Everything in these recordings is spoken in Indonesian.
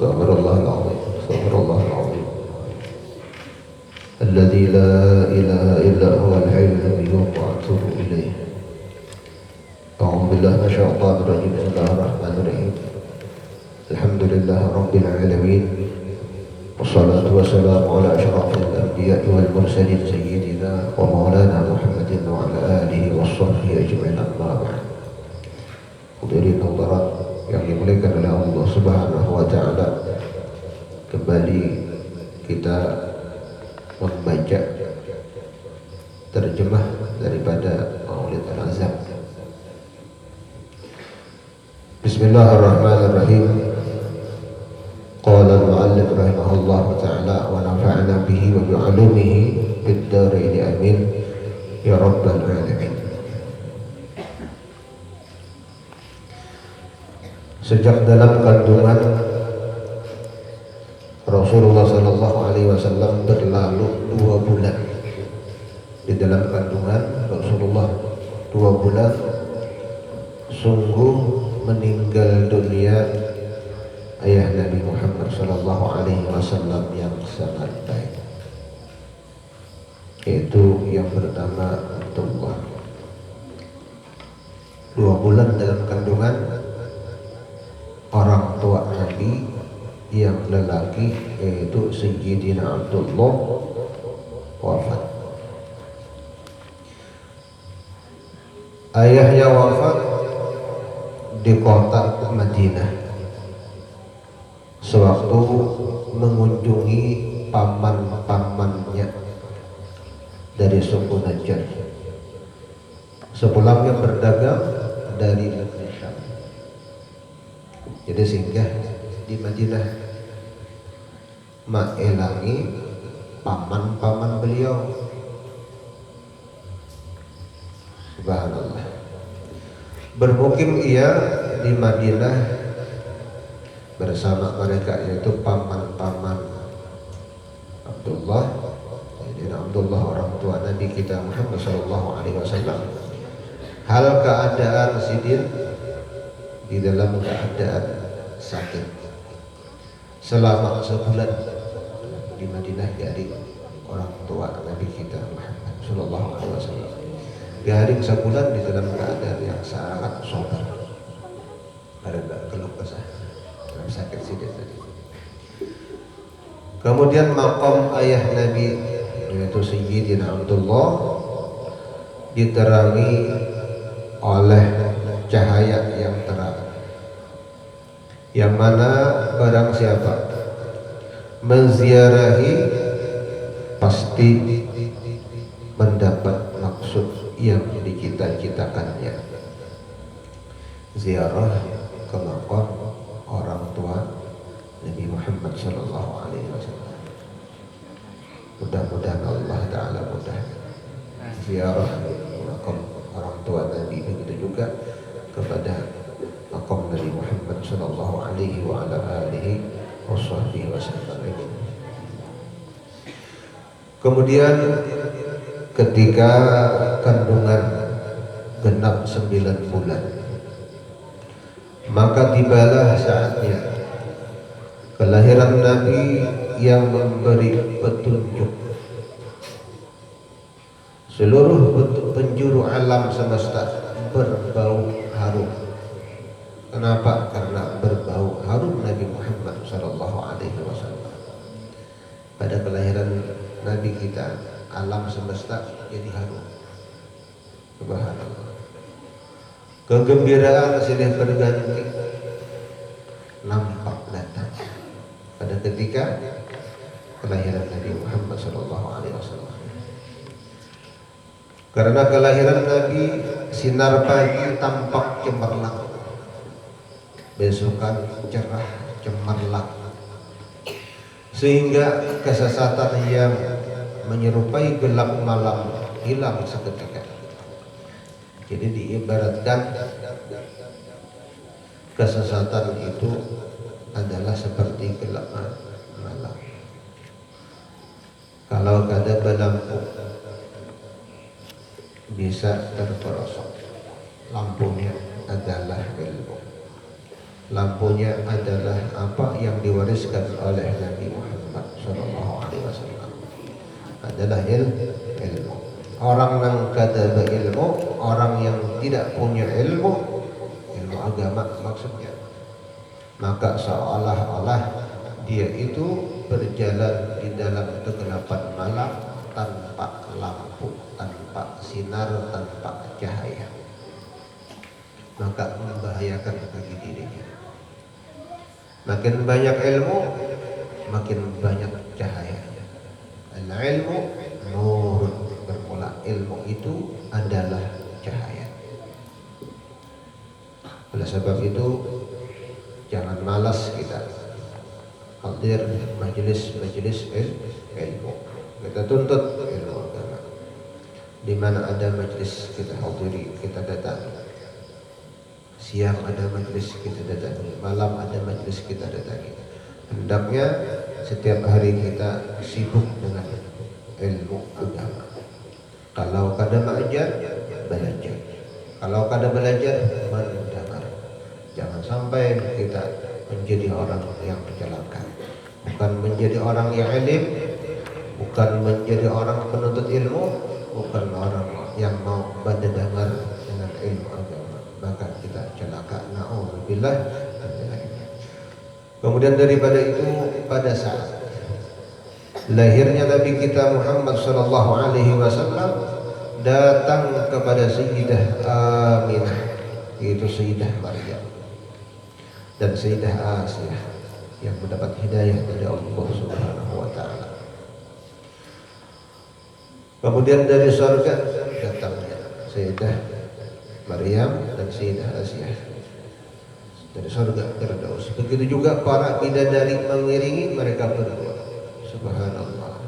Astaghfirullahal azim. Astaghfirullahal azim. Alladzi la ilaha illa huwal hayyul qayyum wa atubu ilaih. A'udzu billahi minasyaitonir rajim. Bismillahirrahmanirrahim. Alhamdulillahi rabbil alamin. Wassalatu wassalamu ala asyrafil anbiya'i wal mursalin sayyidina wa maulana Muhammadin wa ala alihi washabbihi ajma'in, amma ba'd. Hadirin hadirat yang dimuliakan oleh Allah Subhanahu wa taala, kembali kita membaca terjemah daripada Maulid Al-Azam. Bismillahirrahmanirrahim. Qala al-mu'allif rahimahullahu ta'ala wa nafa'na bihi wa bi'ulumihi fid dharain amin ya rabbal alamin. Sejak dalam kandungan Rasulullah sallallahu alaihi wasallam berlalu 2 bulan. Di dalam kandungan Rasulullah 2 bulan, sungguh meninggal dunia ayah Nabi Muhammad sallallahu alaihi wasallam yang sangat baik, yaitu yang bernama Abdullah. 2 bulan dalam kandungan orang tua Nabi yang lelaki, yaitu Sayyidina Abdullah, wafat. Ayahnya wafat di kota Madinah sewaktu mengunjungi paman-pamannya dari suku Najjar sepulangnya berdagang dari negeri Syam. Jadi singgah di Madinah mengelangi paman-paman beliau. Subhanallah. Bermukim ia di Madinah bersama mereka, yaitu paman-paman Abdullah. Jadi Abdullah orang tua Nabi kita Muhammad sallallahu alaihi wasallam. Hal keadaan sidin di dalam keadaan sakit selama sebulan di Madinah dari orang tua Nabi kita Muhammad sallallahu alaihi wasallam. Garing sebulan di dalam keadaan yang sangat sabar, ada keluh kesah dalam sakit sidin tadi. Kemudian maqam ayah Nabi, yaitu Sayyidina Abdullah, diterangi oleh cahaya yang terang, yang mana barang siapa menziarahi pasti mendapat maksud yang dicita-citakannya. Ziarah ke makam orang tua Nabi Muhammad sallallahu alaihi wasallam. Mudah-mudahan Allah taala mudahkan ziarah makam orang tua Nabi, begitu juga kepada makam Nabi Muhammad sallallahu alaihi wa ala alihi washabbihi wasallam. Kemudian ketika kandungan genap 9 bulan, maka tibalah saatnya kelahiran Nabi yang memberi petunjuk seluruh penjuru alam semesta berbau harum. Kenapa? Karena berbau harum Nabi Muhammad sallallahu alaihi wasallam. Pada kelahiran Nabi kita, alam semesta jadi harum. Subhanallah. Kegembiraan silih berganti nampak datang pada ketika kelahiran Nabi Muhammad sallallahu alaihi wasallam. Karena kelahiran Nabi, sinar pagi tampak cemerlang, besokan cerah cemerlang, sehingga kesesatan yang menyerupai gelap malam hilang seketika. Jadi diibaratkan kesesatan itu adalah seperti gelap malam. Kalau ada lampu bisa terperosok, lampunya adalah ilmu. lampunya adalah apa yang diwariskan oleh Nabi Muhammad SAW, adalah ilmu. Orang yang kada berilmu, orang yang tidak punya ilmu agama maksudnya, maka seolah-olah dia itu berjalan di dalam kegelapan malam tanpa lampu, tanpa sinar, tanpa cahaya, maka membahayakan bagi dirinya. Makin banyak ilmu, makin banyak cahayanya. Al-ilmu nur, bermula ilmu itu adalah cahaya. Oleh sebab itu jangan malas kita hadir majelis ilmu. Kita tuntut ilmu agama. Di mana ada majelis kita hadiri, kita datangi. Siang ada majelis kita datangi, malam ada majelis kita datangi. Hendaknya setiap hari kita sibuk dengan ilmu agama. Kalau kada belajar, belajar. Kalau kada belajar, mendengar. Jangan sampai kita menjadi orang yang celaka. Bukan menjadi orang yang alim, bukan menjadi orang penuntut ilmu, bukan orang yang mau mendengar dengan ilmu agama. Maka kita celaka. Na'udzubillah. Kemudian daripada itu, pada saat lahirnya Nabi kita Muhammad sallallahu alaihi wasallam datang kepada Sayyidah Aminah, yaitu Sayyidah Maryam dan Sayyidah Asiyah yang mendapat hidayah dari Allah Subhanahu wa taala. Kemudian dari surga datangnya Sayyidah Maryam dan Sayyidah Asiyah dari surga Firdaus. Begitu juga para bidadari mengiringi mereka berdua. Subhanallah.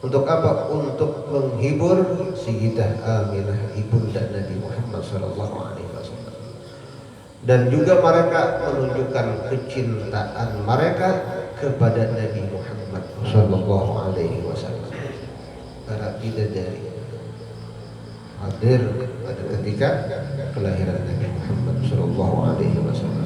Untuk apa? Untuk menghibur Sayyidah Aminah, ibunda Nabi Muhammad sallallahu alaihi wasallam. Dan juga mereka menunjukkan kecintaan mereka kepada Nabi Muhammad sallallahu alaihi wasallam. Para bidadari hadir pada ketika kelahiran Nabi Muhammad sallallahu alaihi wasallam.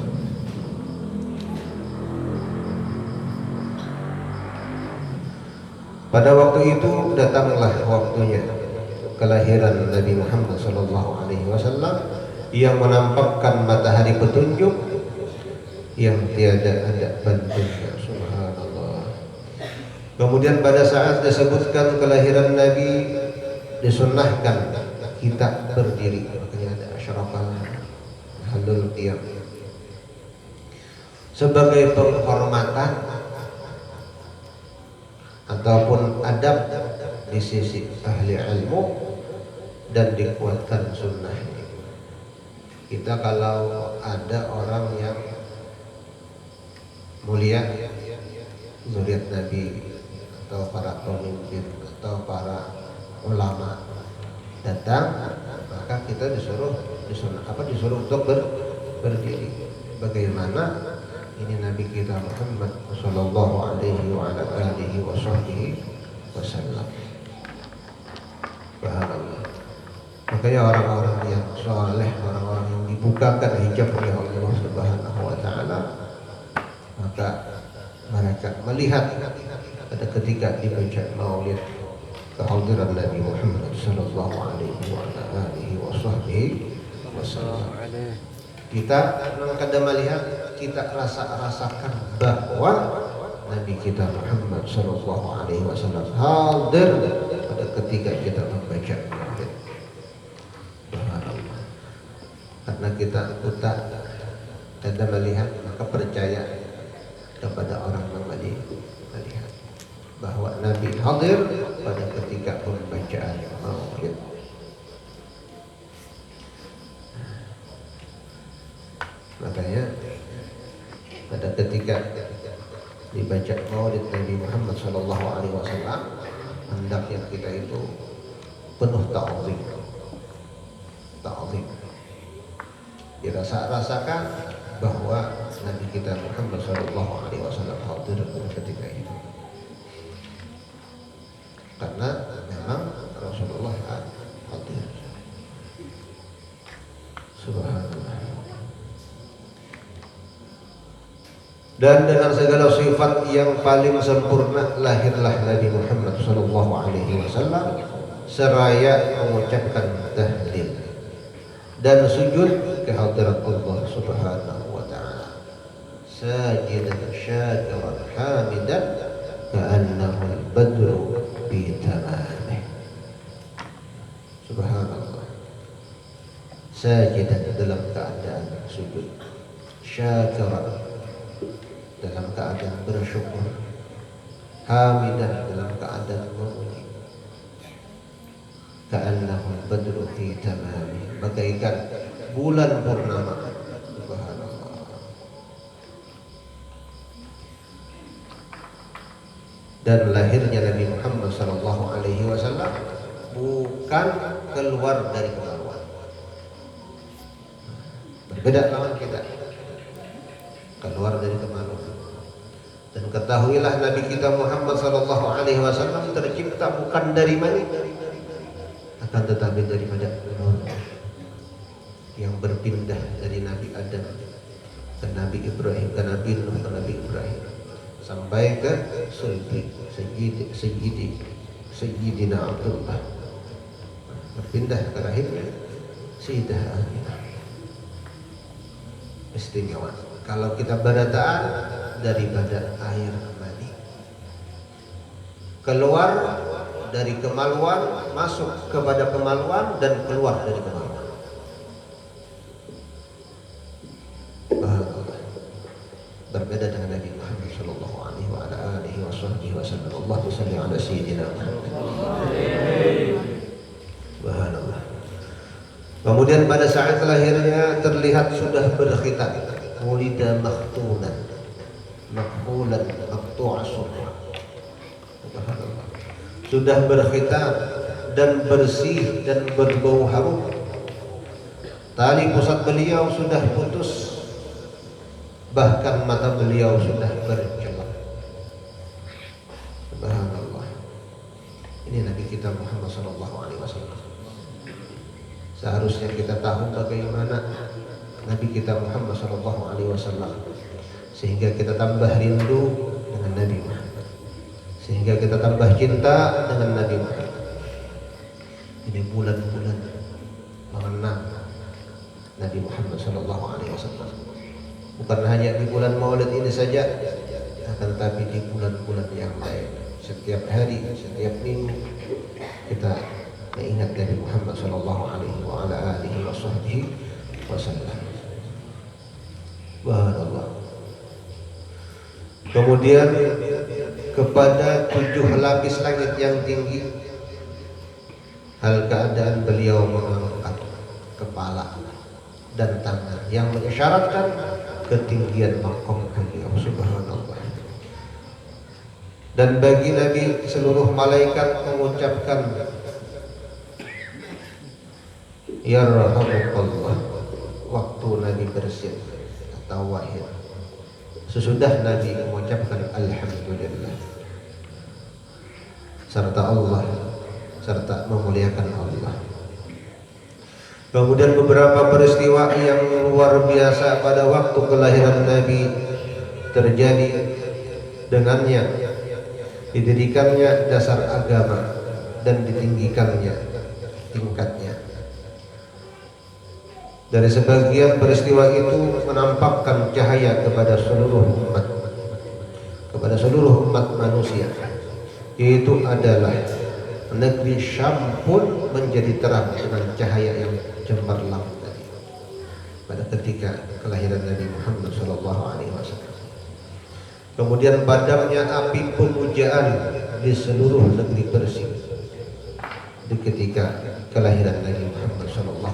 Pada waktu itu datanglah waktunya kelahiran Nabi Muhammad sallallahu alaihi wasallam yang menampakkan matahari petunjuk yang tiada ada bandingnya. Subhanallah. Kemudian pada saat disebutkan kelahiran Nabi, disunnahkan kita berdiri. Makanya ada asyrafal halul qiyam sebagai penghormatan ataupun adab di sisi ahli ilmu dan dikuatkan sunnah. Kita kalau ada orang yang mulia, zuriat Nabi atau para pemimpin atau para ulama datang, maka kita disuruh untuk berdiri. Bagaimana ini Nabi kita Muhammad sallallahu alaihi wa ala alihi wasallam. Subhanallah. Makanya orang-orang yang soleh, orang-orang yang dibukakan hijab oleh Allah Subhanahu wa taala, maka mereka melihat pada ketika dibaca maulid kehadiran Nabi Muhammad sallallahu alaihi wa ala alihi wasallam. Kita kadang melihat, kita rasakan bahwa Nabi kita Muhammad sallallahu alaihi wasallam hadir pada ketika kita membaca maulid. Subhanallah. Karena kita tidak melihat, maka percaya kepada orang yang melihat bahwa Nabi hadir pada ketika pembacaan maulid. Makanya pada ketika dibaca maulid Nabi Muhammad sallallahu alaihi wasallam, hendaknya kita itu penuh ta'zim. Dirasakan bahwa Nabi kita Muhammad sallallahu alaihi wasallam hadir ketika itu. Karena memang Rasulullah hadir. Subhanallah. Dan dengan segala sifat yang paling sempurna lahirlah Nabi Muhammad sallallahu alaihi wasallam seraya mengucapkan tahlil dan sujud ke hadirat Allah Subhanahu wa taala, sajidan syakiran hamidan ka'annahu al-badru bi tamamih. Subhanallah. Sajidan dalam keadaan sujud, syakiran dalam keadaan bersyukur, hamidan dalam keadaan memuji, ka'annahu al-badru fi tamamih, bagaikan bulan purnama. Subhanallah. Dan lahirnya Nabi Muhammad sallallahu alaihi wasallam bukan keluar dari kemaluan. Berbeda lawan kita, keluar dari kemaluan. Dan ketahuilah Nabi kita Muhammad sallallahu alaihi wasallam tercipta bukan dari mani, akan tetapi daripada nur yang berpindah dari Nabi Adam ke Nabi Ibrahim, ke Nabi Nuh, ke Nabi Ibrahim, sampai ke Sayyidina Abdullah, berpindah ke rahimnya Sayyidah Aminah. Istimewa. Kalau kita berataan daripada air mani, keluar dari kemaluan, masuk kepada kemaluan, dan keluar dari kemaluan. Berbeda dengan Nabi Muhammad sallallahu alaihi wa ala alihi wasallam. Allahumma shalli ala sayyidina Muhammad. Subhanallah. Kemudian pada saat lahirnya terlihat sudah berkhitan, mulida makhtunan, makhulan, maqtu'a surra. Subhanallah. Sudah berkhitan dan bersih dan berbau harum. Tali pusat beliau sudah putus, bahkan mata beliau sudah bercelak. Subhanallah. Ini Nabi kita Muhammad sallallahu alaihi wasallam. Seharusnya kita tahu bagaimana Nabi kita Muhammad sallallahu alaihi wasallam, sehingga kita tambah rindu dengan Nabi Muhammad, sehingga kita tambah cinta dengan Nabi Muhammad. Ini bulan-bulan mengenang Nabi Muhammad sallallahu alaihi wasallam. Bukan hanya di bulan Maulid ini saja, akan tetapi di bulan-bulan yang lain. Setiap hari, setiap minggu kita mengingat Nabi Muhammad sallallahu alaihi wa ala alihi wasallam. Subhanallah. Kemudian kepada 7 lapis langit yang tinggi, hal keadaan beliau mengangkat kepala dan tangan yang mengisyaratkan ketinggian maqam beliau. Subhanallah. Dan bagi Nabi seluruh malaikat mengucapkan yarhamukallah waktu Nabi bersin atau wahid. Sesudah Nabi mengucapkan alhamdulillah serta Allah, serta memuliakan Allah. Kemudian beberapa peristiwa yang luar biasa pada waktu kelahiran Nabi terjadi. Dengannya didirikannya dasar agama dan ditinggikannya tingkatnya. Dari sebagian peristiwa itu menampakkan cahaya kepada seluruh umat manusia, yaitu adalah negeri Syam pun menjadi terang dengan cahaya yang cemerlang tadi pada ketika kelahiran Nabi Muhammad SAW. Kemudian padamnya api pemujaan di seluruh negeri Persia di ketika kelahiran Nabi Muhammad SAW,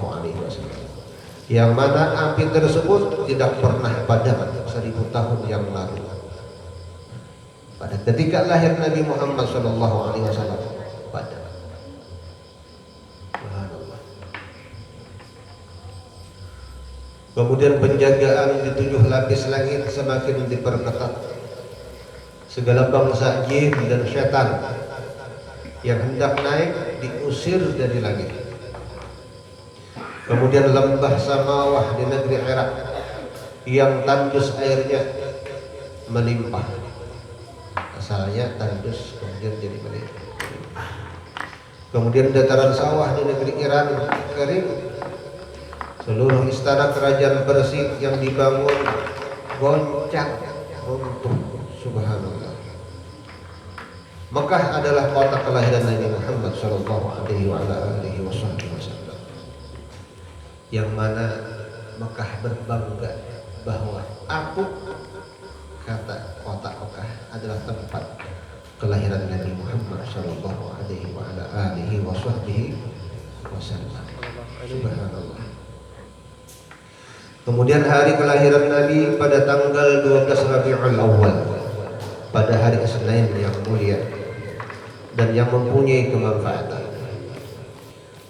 yang mana api tersebut tidak pernah padam 1000 tahun yang lalu. Pada ketika lahir Nabi Muhammad SAW padam. Subhanallah. Kemudian penjagaan di 7 lapis langit semakin diperketat. Segala bangsa jin dan syaitan yang hendak naik diusir dari langit. Kemudian lembah Samawah di negeri Irak yang tandus airnya melimpah. Asalnya tandus kemudian jadi melimpah. Kemudian dataran sawah di negeri Iran kering. Seluruh istana kerajaan Persik yang dibangun goncang runtuh. Subhanallah. Mekah adalah kota kelahiran Nabi Muhammad sallallahu alaihi wasallam. Yang mana Mekah berbangga bahwa aku, kata kota Mekah, adalah tempat kelahiran Nabi Muhammad sallallahu alaihi wasallam. Subhanallah. Kemudian hari kelahiran Nabi pada tanggal 12 Rabiul Awal, pada hari Senin yang mulia dan yang mempunyai kemanfaatan.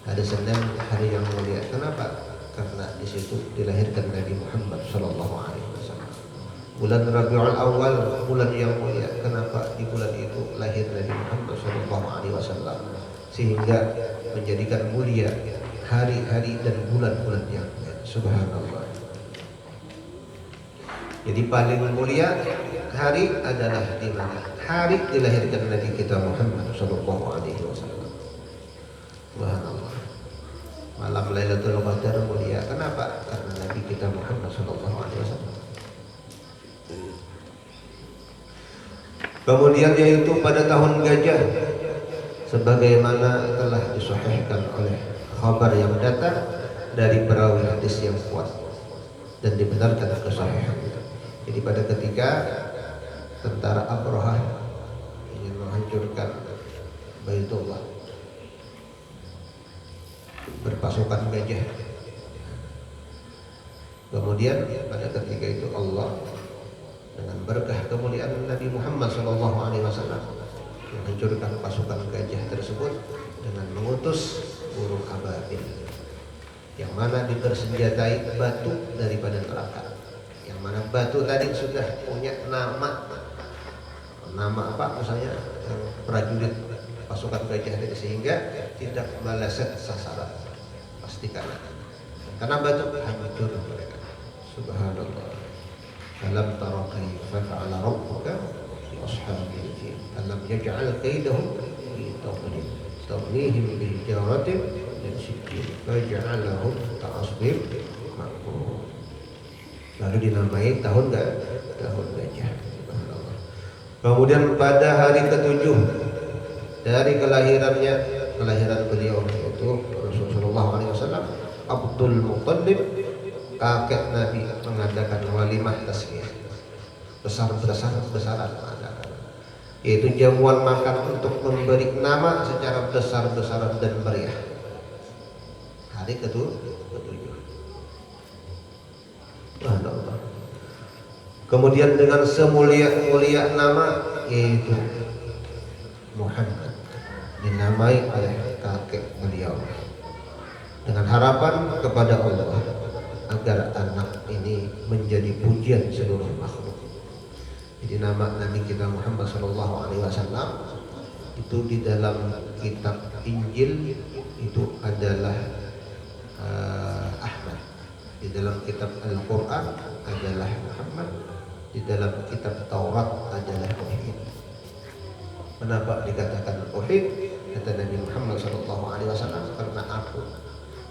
Hari Senin hari yang mulia. Kenapa? Karena di situ dilahirkan Nabi Muhammad sallallahu alaihi wasallam. Bulan Rabiul Awal, bulan yang mulia. Kenapa di bulan itu lahir Nabi Muhammad sallallahu alaihi wasallam? Sehingga menjadikan mulia hari-hari dan bulan-bulan yang lain. Subhanallah. Jadi paling mulia hari adalah di mana? Hari dilahirkan Nabi kita Muhammad sallallahu alaihi wasallam. Subhanallah. Malam Lailatul Qadar mulia. Kenapa? Karena Nabi kita Muhammad sallallahu alaihi wasallam. Kemudian yaitu pada tahun gajah, sebagaimana telah disahihkan oleh khabar yang datang dari perawi hadis yang kuat dan dibenarkan kesahihannya. Jadi pada ketika tentara Abrahah ingin menghancurkan Baitullah berpasukan gajah, kemudian pada ketika itu Allah dengan berkah kemuliaan Nabi Muhammad SAW menghancurkan pasukan gajah tersebut dengan mengutus burung ababil yang mana dipersenjatai batu daripada neraka. Yang mana batu tadi sudah punya nama apa misalnya prajurit pasukan gajah tadi, sehingga tidak meleset sasaran pasti karena batu hancur mereka. Subhanallah. Alam tara kaifa fa'ala rabbuka bi ashabil fil alam yaj'al kaidahum fi tadlil tadlihim bi hijaratin min sijil faj'alahum ka'asfin ma'kul. Lalu dinamai tahun gajah. Kemudian pada hari ke-7 dari kelahiran beliau, yaitu Rasulullah SAW, Abdul Muttalib, kakek Nabi, mengadakan walimah tasmiyah, besar-besaran mengadakan, yaitu jamuan makan untuk memberi nama secara besar-besaran dan meriah. Hari ke-7. Kemudian dengan semulia-mulia nama, yaitu Muhammad, dinamai oleh kakek beliau dengan harapan kepada Allah agar anak ini menjadi pujian seluruh makhluk. Jadi nama Nabi kita Muhammad SAW itu di dalam kitab Injil itu adalah Ahmad, di dalam kitab Al-Quran adalah Muhammad, di dalam kitab Taurat adalah Wahid. Kenapa dikatakan Wahid? Kata Nabi Muhammad SAW, karena aku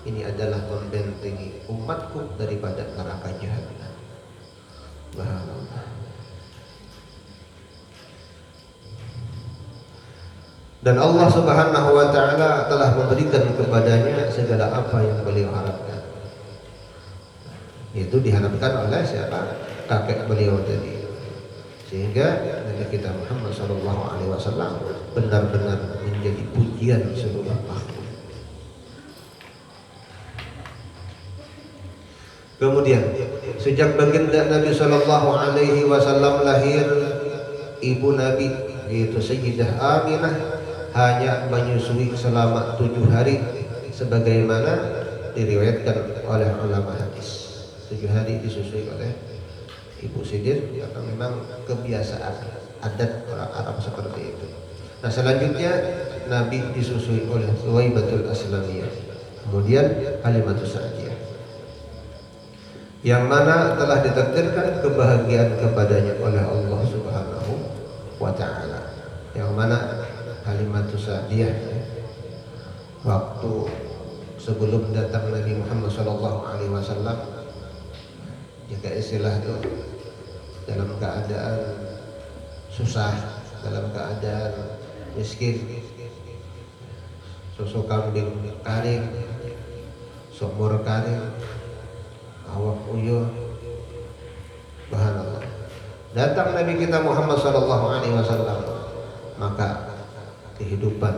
ini adalah membentengi umatku daripada neraka jahanam. Subhanallah. Dan Allah Subhanahu wa taala telah memberikan kepadanya segala apa yang beliau harapkan. Itu diharapkan oleh siapa? Kakek beliau tadi. Sehingga Nabi kita Muhammad SAW benar-benar menjadi pujian seluruh makhluk. Kemudian sejak baginda Nabi SAW lahir, ibu Nabi yaitu Sayyidah Aminah hanya menyusui selama 7 hari, sebagaimana diriwayatkan oleh ulama hadis. 7 hari disusui oleh ibu Sidin, karena memang kebiasaan adat orang Arab seperti itu. Nah, selanjutnya Nabi disusui oleh Suwaibatul Aslamiyah, kemudian Halimatus Sa'diyah, yang mana telah ditakdirkan kebahagiaan kepadanya oleh Allah wa ta'ala. Yang mana Halimatus Sa'diyah waktu sebelum datang Nabi Muhammad sallallahu alaihi wasallam, jika istilah itu dalam keadaan susah, dalam keadaan miskin, susu kambing kering, sumur kering, awak uyuh, bahan Allah. Datang Nabi kita Muhammad sallallahu alaihi wasallam, maka kehidupan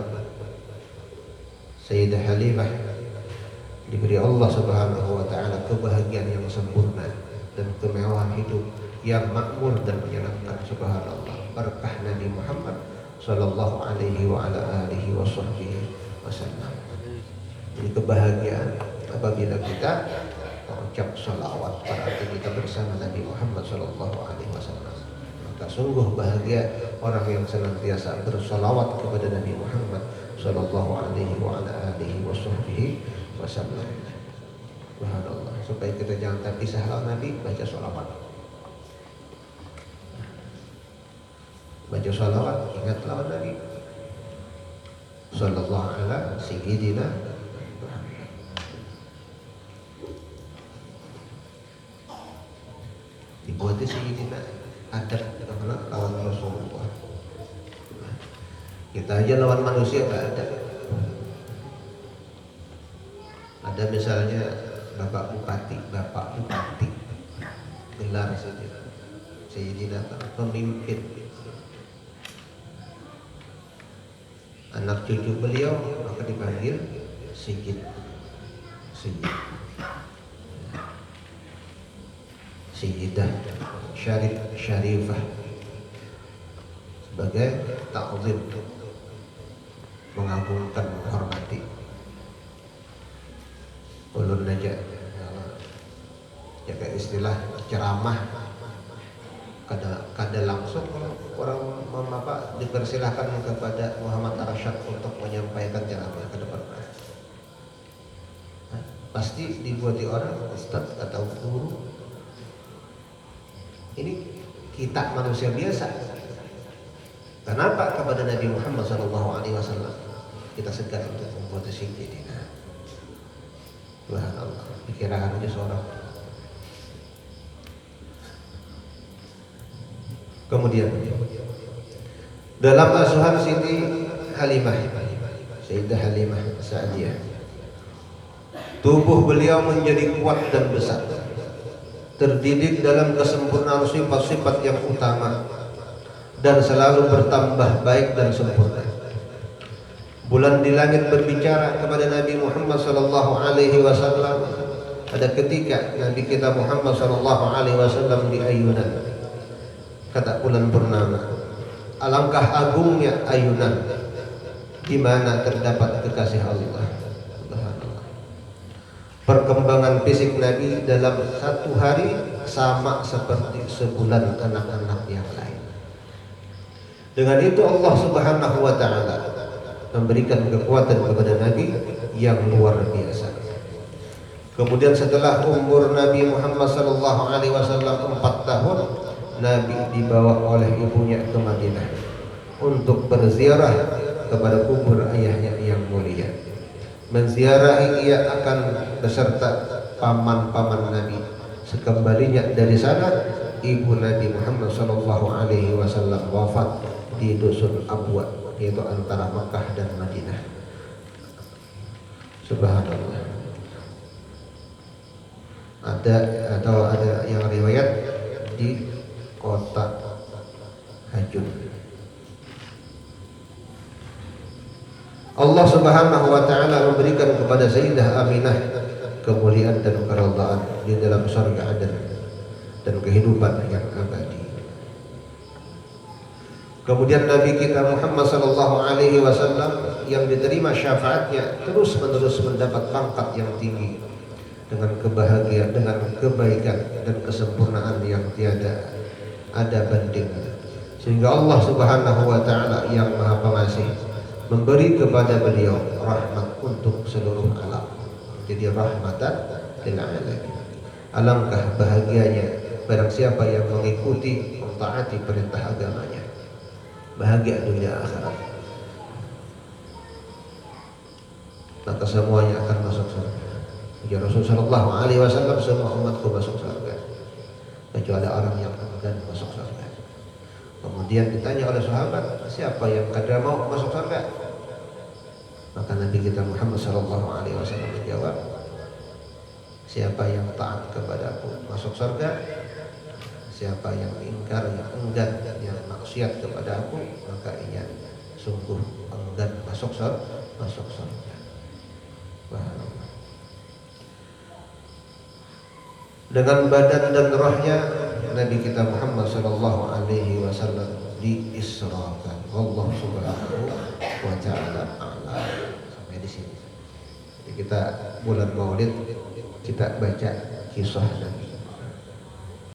Sayyidah Halimah diberi Allah Subhanahu wa taala kebahagiaan yang sempurna dan kemewahan hidup yang makmur dan menyenangkan. Subhanallah, berkah Nabi Muhammad sallallahu alaihi wa ala alihi wasallam. Jadi kebahagiaan apabila kita mengucap sholawat, berarti kita bersama Nabi Muhammad sallallahu alaihi wasallam. Maka sungguh bahagia orang yang senantiasa bersolawat kepada Nabi Muhammad sallallahu alaihi wa ala alihi wasallam. Subhanallah, supaya kita jangan terpisah lawan Nabi, baca sholawat. Baca sholawat, ingat lawan Nabi sallallahu ala sayyidina Muhammad. Dibuatnya sayyidina adab lawan Rasulullah. Kita aja lawan manusia gak ada. Ada misalnya Bapak Bupati, gelar saja Sayyidina, pemimpin. Anak cucu beliau maka dipanggil Sayyid. Sayyidah, Syarifah, sebagai ta'zim, mengagungkan, menghormati. Ulun aja jaga istilah ceramah kada langsung, orang apa dipersilahkan kepada Muhammad Arsyad untuk menyampaikan ceramah ke depan. Pasti dibuati orang ustaz atau guru. Ini kita manusia biasa. Kenapa kepada Nabi Muhammad SAW kita segan untuk membuat sayyidina? Subhanallah, pikiran aja seorang. Kemudian dalam asuhan Siti Halimah, Sayyidah Halimah Sa'diyah, tubuh beliau menjadi kuat dan besar, terdidik dalam kesempurnaan sifat-sifat yang utama dan selalu bertambah baik dan sempurna. Bulan di langit berbicara kepada Nabi Muhammad sallallahu alaihi wasallam. Ada ketika Nabi kita Muhammad sallallahu alaihi wasallam di ayunan. Kata bulan purnama, alangkah agungnya ayunan di mana terdapat kekasih Allah. Perkembangan fisik Nabi dalam satu hari sama seperti sebulan anak-anak yang lain. Dengan itu Allah Subhanahu wa taala memberikan kekuatan kepada Nabi yang luar biasa. Kemudian setelah umur Nabi Muhammad sallallahu alaihi wasallam 4 tahun, Nabi dibawa oleh ibunya ke Madinah untuk berziarah kepada kubur ayahnya yang mulia. Menziarahi ia akan beserta paman-paman Nabi. Sekembalinya dari sana, ibu Nabi Muhammad sallallahu alaihi wasallam wafat di dusun Abwa, yaitu antara Makkah dan Madinah. Subhanallah. Ada yang riwayat di kota Hajun. Allah Subhanahu wa taala memberikan kepada Sayyidah Aminah kemuliaan dan keridhaan di dalam surga dan kehidupan yang abadi. Kemudian Nabi kita Muhammad sallallahu alaihi wasallam yang diterima syafaatnya terus-menerus mendapat pangkat yang tinggi dengan kebahagiaan, dengan kebaikan dan kesempurnaan yang tiada ada banding. Sehingga Allah Subhanahu wa taala yang Maha Pengasih memberi kepada beliau rahmat untuk seluruh alam. Jadi rahmatan lil alamin. Alangkah bahagianya barang siapa yang mengikuti, mentaati perintah agamanya. bahagia dunia akhirat. Maka semuanya akan masuk surga. Ya Rasulullah Shallallahu Alaihi Wasallam, semua umatku masuk surga kecuali orang yang enggan masuk surga. Kemudian ditanya oleh sahabat, siapa yang kada mau masuk surga? Maka Nabi kita Muhammad Shallallahu Alaihi Wasallam menjawab, siapa yang taat kepadaku masuk surga, siapa yang ingkar, yang enggan, yang maksiat kepada aku, maka ia sungguh enggan masuk surga. Dengan badan dan rohnya Nabi kita Muhammad Sallallahu Alaihi Wasallam diisrakan. Allah Subhanahu wa Ta'ala a'lam. Sampai di sini. Jadi kita bulan Maulid kita baca kisah Nabi.